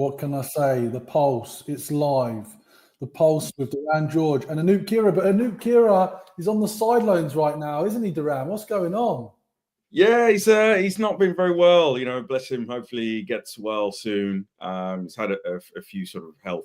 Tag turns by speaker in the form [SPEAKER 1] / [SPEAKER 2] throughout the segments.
[SPEAKER 1] What can I say? The Pulse, it's live. The Pulse with Diran George and Anup Khera. But Anup Khera is on the sidelines right now, isn't he, Diran? What's going on?
[SPEAKER 2] Yeah, he's not been very well. Bless him. Hopefully he gets well soon. He's had a few sort of health,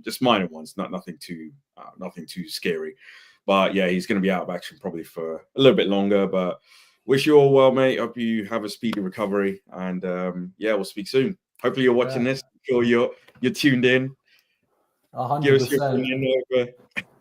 [SPEAKER 2] just minor ones, nothing too scary. But yeah, he's going to be out of action probably for a little bit longer. But wish you all well, mate. Hope you have a speedy recovery. And yeah, we'll speak soon. Hopefully you're watching this. I'm sure you're tuned in.
[SPEAKER 1] 100%.
[SPEAKER 2] Give us your opinion over.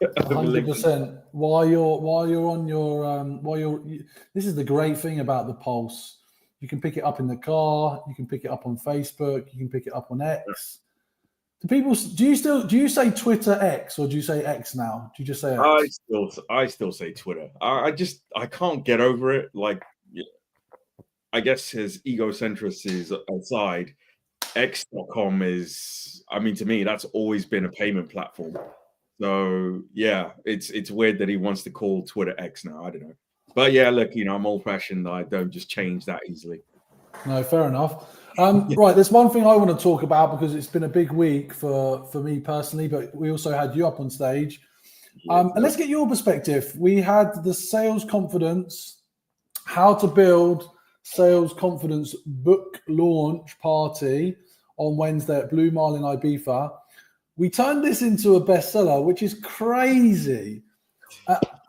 [SPEAKER 1] 100%. While you're on your this is the great thing about the Pulse. You can pick it up in the car. You can pick it up on Facebook. You can pick it up on X. Do you say Twitter X or do you say X now? Do you just say X?
[SPEAKER 2] I still say Twitter. I can't get over it. Like, I guess his egocentricity aside, X.com is, to me, that's always been a payment platform. So yeah, it's weird that he wants to call Twitter X now. I don't know. But yeah, look, I'm old fashioned. I don't just change that easily.
[SPEAKER 1] No, fair enough. Right, there's one thing I want to talk about because it's been a big week for me personally, but we also had you up on stage. And let's get your perspective. We had the Sales Confidence, How to Build Sales Confidence book launch party on Wednesday at Blue Mile in Ibiza. We turned this into a bestseller, which is crazy.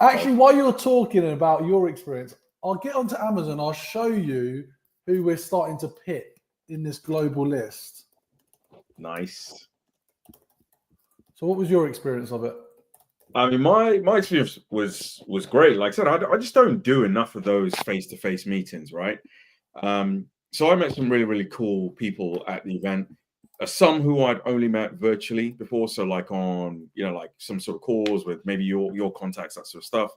[SPEAKER 1] Actually, while you're talking about your experience, I'll get onto Amazon. I'll show you who we're starting to pick in this global list.
[SPEAKER 2] Nice.
[SPEAKER 1] So what was your experience of it?
[SPEAKER 2] My experience was great. Like I said, I just don't do enough of those face-to-face meetings, right? So I met some really, really cool people at the event. Some who I'd only met virtually before, so like on, like some sort of calls with maybe your contacts, that sort of stuff.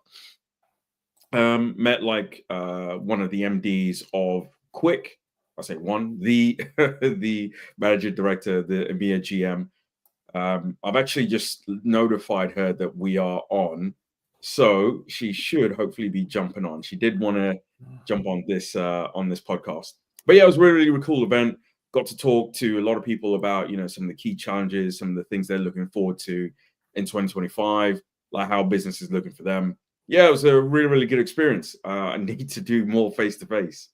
[SPEAKER 2] Met like one of the MDs of Quick. I say one, the the manager director, the EMEA GM. I've actually just notified her that we are on, so she should hopefully be jumping on. She did want to jump on this podcast, but yeah, it was a really, really cool event. Got to talk to a lot of people about, some of the key challenges, some of the things they're looking forward to in 2025, like how business is looking for them. Yeah, it was a really, really good experience. I need to do more face-to-face.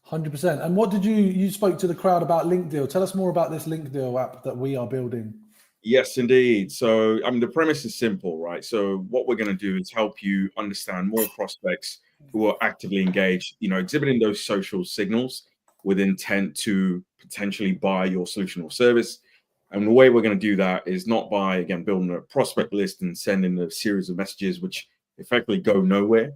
[SPEAKER 1] 100%. And what did you spoke to the crowd about LinkDeal? Tell us more about this LinkDeal app that we are building.
[SPEAKER 2] Yes, indeed. So, the premise is simple, right? So what we're going to do is help you understand more prospects who are actively engaged, exhibiting those social signals with intent to potentially buy your solution or service. And the way we're going to do that is not by, again, building a prospect list and sending a series of messages which effectively go nowhere.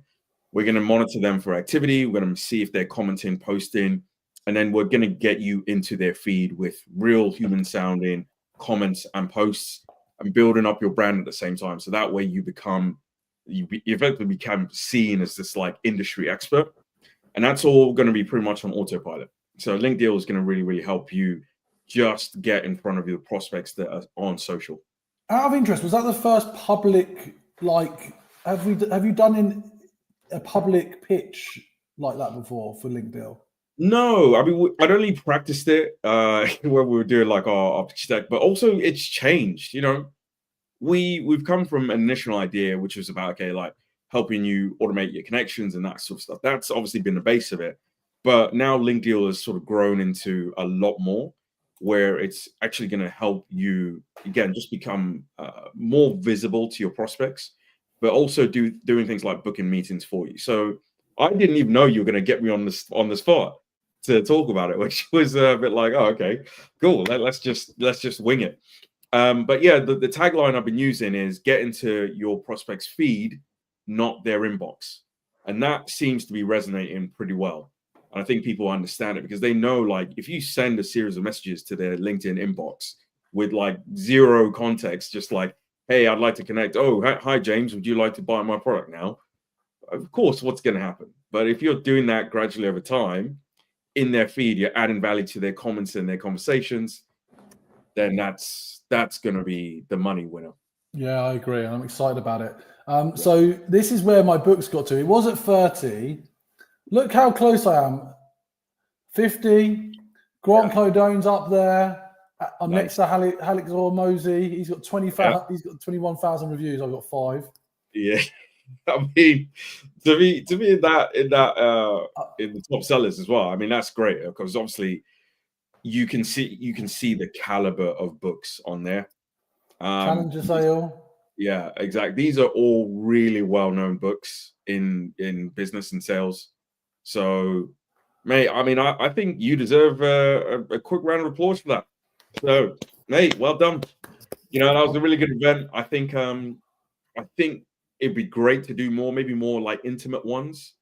[SPEAKER 2] We're going to monitor them for activity. We're going to see if they're commenting, posting, and then we're going to get you into their feed with real human sounding comments and posts and building up your brand at the same time. So that way you effectively become seen as this like industry expert. And that's all going to be pretty much on autopilot. So LinkDeal is going to really, really help you just get in front of the prospects that are on social.
[SPEAKER 1] Out of interest, was that the first public, have you done a public pitch like that before for LinkDeal?
[SPEAKER 2] No, I'd only practiced it when we were doing like our pitch deck, but also it's changed. We've come from an initial idea, which was about, helping you automate your connections and that sort of stuff. That's obviously been the base of it. But now LinkDeal has sort of grown into a lot more, where it's actually going to help you, again, just become more visible to your prospects, but also doing things like booking meetings for you. So I didn't even know you were going to get me on the spot to talk about it, which was a bit like, oh, okay, cool. Let's just wing it. But yeah, the tagline I've been using is get into your prospect's feed, not their inbox. And that seems to be resonating pretty well. And I think people understand it because they know, like, if you send a series of messages to their LinkedIn inbox with like zero context, just like, hey, I'd like to connect. Oh, hi, James, would you like to buy my product now? Of course, what's going to happen? But if you're doing that gradually over time in their feed, you're adding value to their comments and their conversations, then that's going to be the money winner.
[SPEAKER 1] Yeah, I agree. I'm excited about it. So this is where my book's got to. It was at 30. Look how close I am. 50. Grant Cardone's up there. I'm
[SPEAKER 2] Like,
[SPEAKER 1] next to Halix or Mosey. He's got 20,000. He's got 21,000 reviews. I've got 5.
[SPEAKER 2] yeah. I mean, to me, in the top sellers as well. I mean, that's great because obviously you can see the caliber of books on there.
[SPEAKER 1] Challenger sale.
[SPEAKER 2] Yeah, exactly. These are all really well-known books in business and sales. So, mate, I mean, I think you deserve a quick round of applause for that. So, mate, well done. You know, that was a really good event. I think it'd be great to do more, maybe more like intimate ones.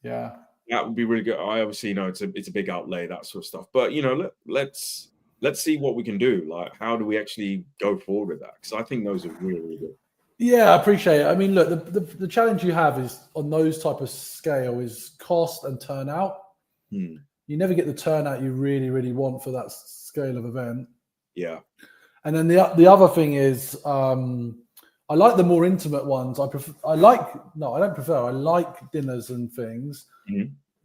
[SPEAKER 1] Yeah,
[SPEAKER 2] that would be really good. I obviously know it's a big outlay, that sort of stuff. But you know, let's see what we can do. Like, how do we actually go forward with that? Because I think those are really, really good.
[SPEAKER 1] Yeah, I appreciate it. I mean, look, the challenge you have is on those type of scale is cost and turnout. You never get the turnout you really, really want for that scale of event.
[SPEAKER 2] Yeah.
[SPEAKER 1] And then the other thing is, I like the more intimate ones. I like dinners and things,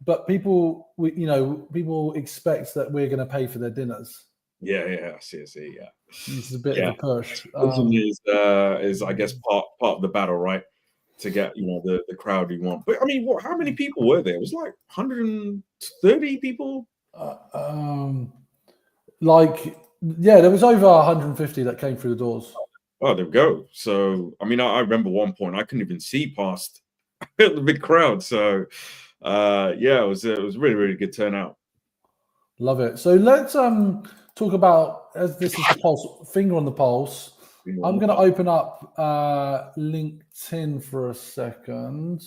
[SPEAKER 1] but people expect that we're going to pay for their dinners.
[SPEAKER 2] Yeah. I see. Yeah.
[SPEAKER 1] It's a bit of a push.
[SPEAKER 2] Is I guess part of the battle, right? To get the crowd you want. But I mean, how many people were there? It was like 130 people.
[SPEAKER 1] There was over 150 that came through the doors.
[SPEAKER 2] Oh, there we go. So, I mean, I remember one point I couldn't even see past the big crowd. So, yeah, it was really, really good turnout.
[SPEAKER 1] Love it. So let's talk about, as this is the pulse, finger on the pulse. I'm going to open up LinkedIn for a second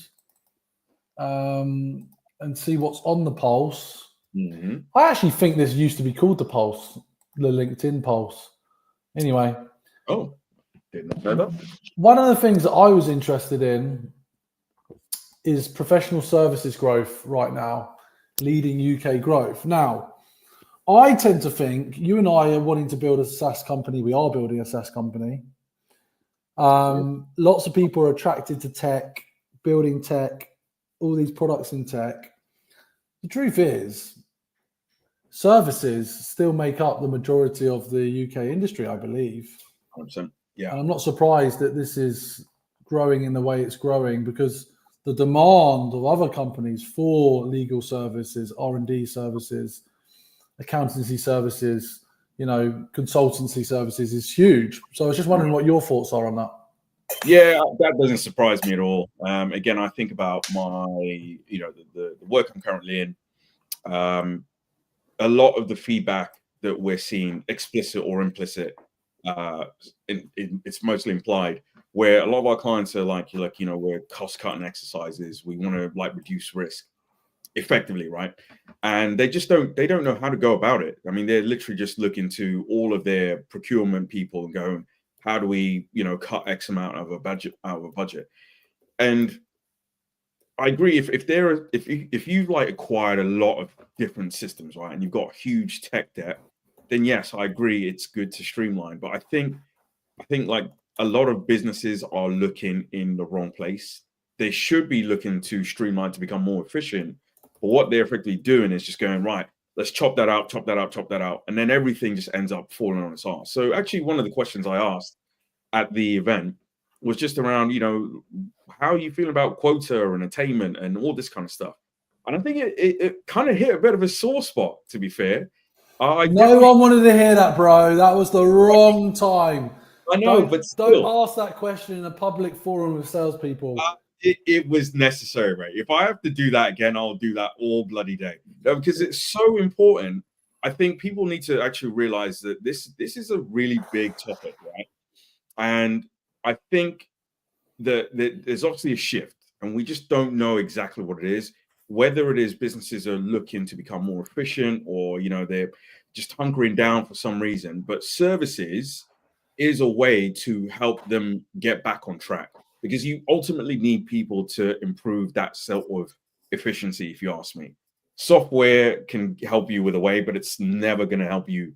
[SPEAKER 1] and see what's on the pulse. I actually think this used to be called the pulse, the LinkedIn pulse. Anyway.
[SPEAKER 2] Oh, didn't know that.
[SPEAKER 1] One of the things that I was interested in is professional services growth right now, leading UK growth. Now, I tend to think you and I are wanting to build a SaaS company. We are building a SaaS company. Lots of people are attracted to tech, building tech, all these products in tech. The truth is, services still make up the majority of the UK industry, I believe.
[SPEAKER 2] 100%. Yeah.
[SPEAKER 1] And I'm not surprised that this is growing in the way it's growing, because the demand of other companies for legal services, R&D services, accountancy services, consultancy services is huge. So I was just wondering what your thoughts are on that.
[SPEAKER 2] Yeah, that doesn't surprise me at all. Again, I think about my, the work I'm currently in. A lot of the feedback that we're seeing, explicit or implicit, it's mostly implied, where a lot of our clients are we're cost cutting exercises. We want to reduce risk effectively, right? And they don't know how to go about it. I mean, they're literally just looking to all of their procurement people and going, how do we, cut X amount of a budget? And I agree. If you've acquired a lot of different systems, right, and you've got huge tech debt, then yes, I agree, it's good to streamline. But I think a lot of businesses are looking in the wrong place. They should be looking to streamline to become more efficient. But what they're effectively doing is just going, right, let's chop that out, and then everything just ends up falling on its arse. So actually, one of the questions I asked at the event was just around, how are you feeling about quota and attainment and all this kind of stuff? And I think it kind of hit a bit of a sore spot, to be fair.
[SPEAKER 1] No one wanted to hear that, bro. That was the wrong time.
[SPEAKER 2] I know, but still,
[SPEAKER 1] don't ask that question in a public forum with salespeople.
[SPEAKER 2] It was necessary, right? If I have to do that again, I'll do that all bloody day. Because it's so important. I think people need to actually realize that this is a really big topic, right? And I think that there's obviously a shift, and we just don't know exactly what it is. Whether it is businesses are looking to become more efficient, or they're just hunkering down for some reason. But services is a way to help them get back on track, because you ultimately need people to improve that sort of efficiency. If you ask me, software can help you with a way, but it's never going to help you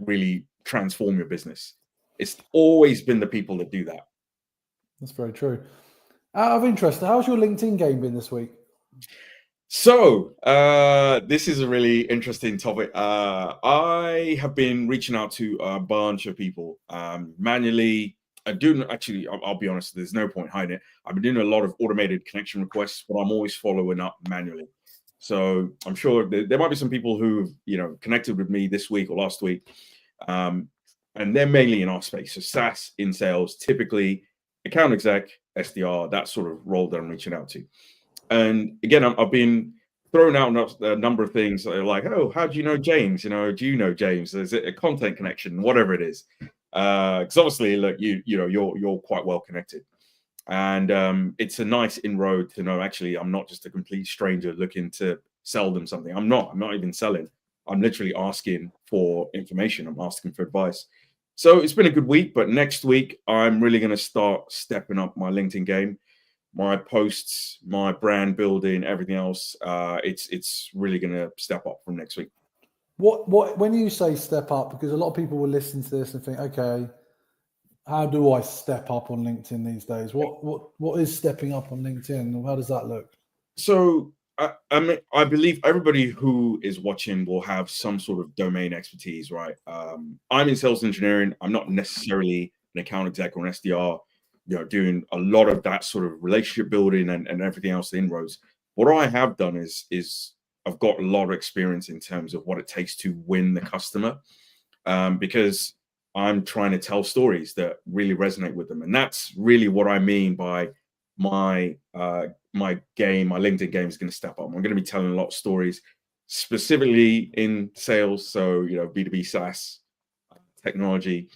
[SPEAKER 2] really transform your business. It's always been the people that do that.
[SPEAKER 1] That's very true. Out of interest, how's your LinkedIn game been this week?
[SPEAKER 2] So this is a really interesting topic. I have been reaching out to a bunch of people manually. I do actually. I'll be honest. There's no point hiding it. I've been doing a lot of automated connection requests, but I'm always following up manually. So I'm sure there might be some people who've connected with me this week or last week, um, and they're mainly in our space. So SaaS in sales, typically account exec, SDR, that sort of role that I'm reaching out to. And again, I've been thrown out a number of things that are like, oh, how do you know James? Do you know James? Is it a content connection? Whatever it is, because obviously, look, you're quite well connected, and it's a nice inroad to know. Actually, I'm not just a complete stranger looking to sell them something. I'm not even selling. I'm literally asking for information. I'm asking for advice. So it's been a good week, but next week I'm really going to start stepping up my LinkedIn game, my posts, my brand building, everything else. It's really going to step up from next week.
[SPEAKER 1] What when you say step up, because a lot of people will listen to this and think, okay, how do I step up on LinkedIn these days? What is stepping up on LinkedIn? How does that look?
[SPEAKER 2] So I believe everybody who is watching will have some sort of domain expertise, right? I'm in sales engineering. I'm not necessarily an account exec or an SDR, doing a lot of that sort of relationship building and everything else, the inroads. What I have done is I've got a lot of experience in terms of what it takes to win the customer, because I'm trying to tell stories that really resonate with them, and that's really what I mean by my my LinkedIn game is going to step up. I'm going to be telling a lot of stories, specifically in sales. So B2B SaaS technology.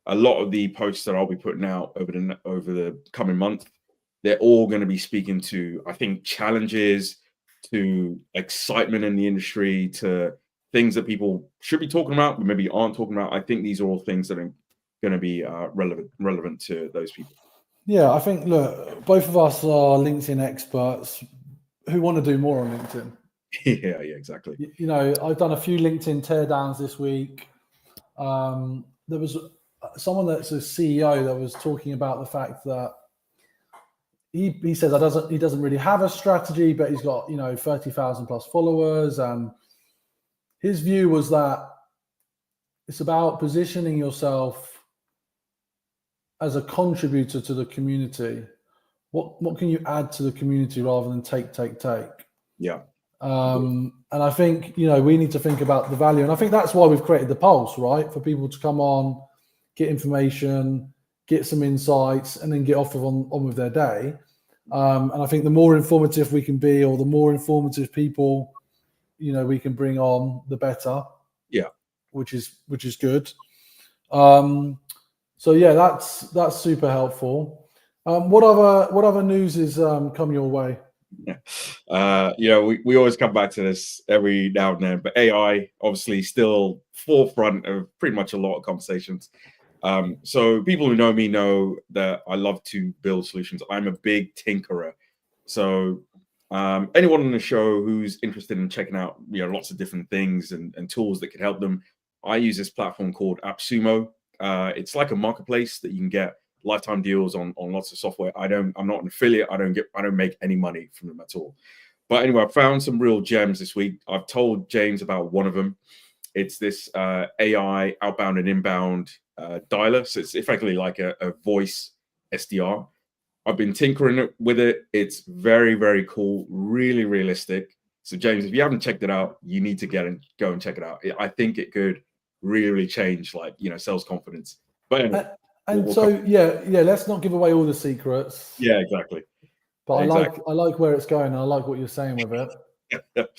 [SPEAKER 2] A lot of the posts that I'll be putting out over the coming month, they're all going to be speaking to, I think, challenges, to excitement in the industry, to things that people should be talking about but maybe aren't talking about. I think these are all things that are going to be relevant to those people.
[SPEAKER 1] Yeah, I think, look, both of us are LinkedIn experts who want to do more on LinkedIn.
[SPEAKER 2] Yeah, exactly.
[SPEAKER 1] I've done a few LinkedIn teardowns this week. There was someone that's a CEO that was talking about the fact that he says he doesn't really have a strategy, but he's got 30,000 plus followers, and his view was that it's about positioning yourself as a contributor to the community. What can you add to the community rather than take?
[SPEAKER 2] Yeah.
[SPEAKER 1] And I think, we need to think about the value. And I think that's why we've created the Pulse, right? For people to come on, get information, get some insights, and then get off on with their day. And I think the more informative we can be, or the more informative people, we can bring on, the better.
[SPEAKER 2] Yeah.
[SPEAKER 1] Which is good. So yeah, that's super helpful. What other news is come your way?
[SPEAKER 2] We always come back to this every now and then, but AI obviously still forefront of pretty much a lot of conversations. So people who know me know that I love to build solutions. I'm a big tinkerer. So anyone on the show who's interested in checking out lots of different things and tools that could help them, I use this platform called AppSumo. It's like a marketplace that you can get lifetime deals on lots of software. I'm not an affiliate. I don't make any money from them at all. But anyway, I found some real gems this week. I've told James about one of them. It's this AI outbound and inbound dialer. So it's effectively like a voice SDR. I've been tinkering with it. It's very, very cool, really realistic. So James, if you haven't checked it out, you need to go and check it out. I think it could really change sales confidence. But anyway,
[SPEAKER 1] let's not give away all the secrets.
[SPEAKER 2] Yeah, exactly.
[SPEAKER 1] But exactly. I like where it's going, and I like what you're saying with it.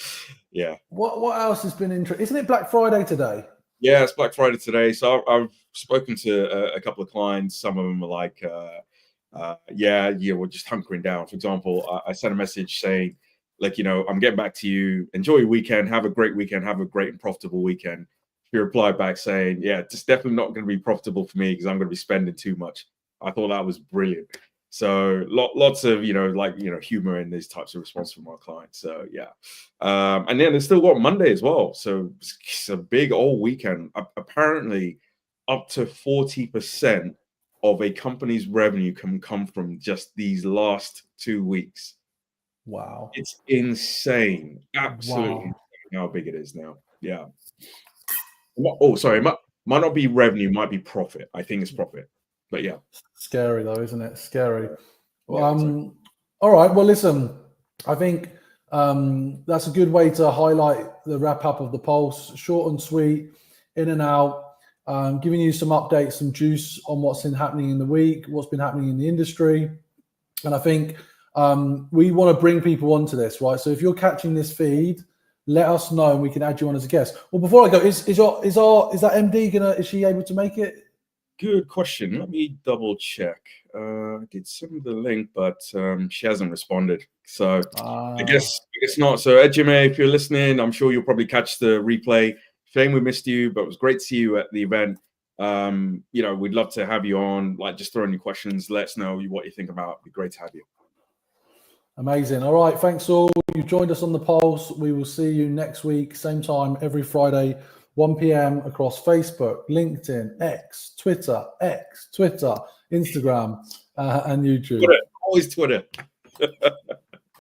[SPEAKER 2] Yeah.
[SPEAKER 1] What else has been interesting? Isn't it Black Friday today?
[SPEAKER 2] Yeah, it's Black Friday today. So I've spoken to a couple of clients. Some of them are like, we're just hunkering down. For example, I sent a message saying, I'm getting back to you. Enjoy your weekend. Have a great weekend. Have a great and profitable weekend. She replied back saying, yeah, it's definitely not going to be profitable for me because I'm going to be spending too much. I thought that was brilliant. So lots of humor in these types of response from our clients. So yeah, and then there's still got Monday as well. So it's a big old weekend. Apparently, up to 40% of a company's revenue can come from just these last 2 weeks.
[SPEAKER 1] Wow.
[SPEAKER 2] It's insane. Absolutely
[SPEAKER 1] Wow.
[SPEAKER 2] insane how big it is now. Yeah. Oh, sorry. Might not be revenue, might be profit. I think it's profit. But yeah.
[SPEAKER 1] Scary though, isn't it? Scary.
[SPEAKER 2] Yeah, exactly.
[SPEAKER 1] All right. Well, listen, I think that's a good way to highlight the wrap up of the Pulse. Short and sweet, in and out, giving you some updates, some juice on what's been happening in the week, what's been happening in the industry. And I think we want to bring people onto this, right? So if you're catching this feed, let us know and we can add you on as a guest. Well, before I go, is that MD is she able to make it?
[SPEAKER 2] Good question. Let me double check. I did send the link, but she hasn't responded. So I guess not. So Ejime, if you're listening, I'm sure you'll probably catch the replay. Shame we missed you, but it was great to see you at the event. We'd love to have you on. Like, just throw in your questions. Let us know what you think about. It'd be great to have you.
[SPEAKER 1] Amazing. All right. Thanks all. You joined us on the Pulse. We will see you next week, same time, every Friday, 1 p.m. across Facebook, LinkedIn, Twitter, Instagram, and YouTube.
[SPEAKER 2] Twitter. Always Twitter.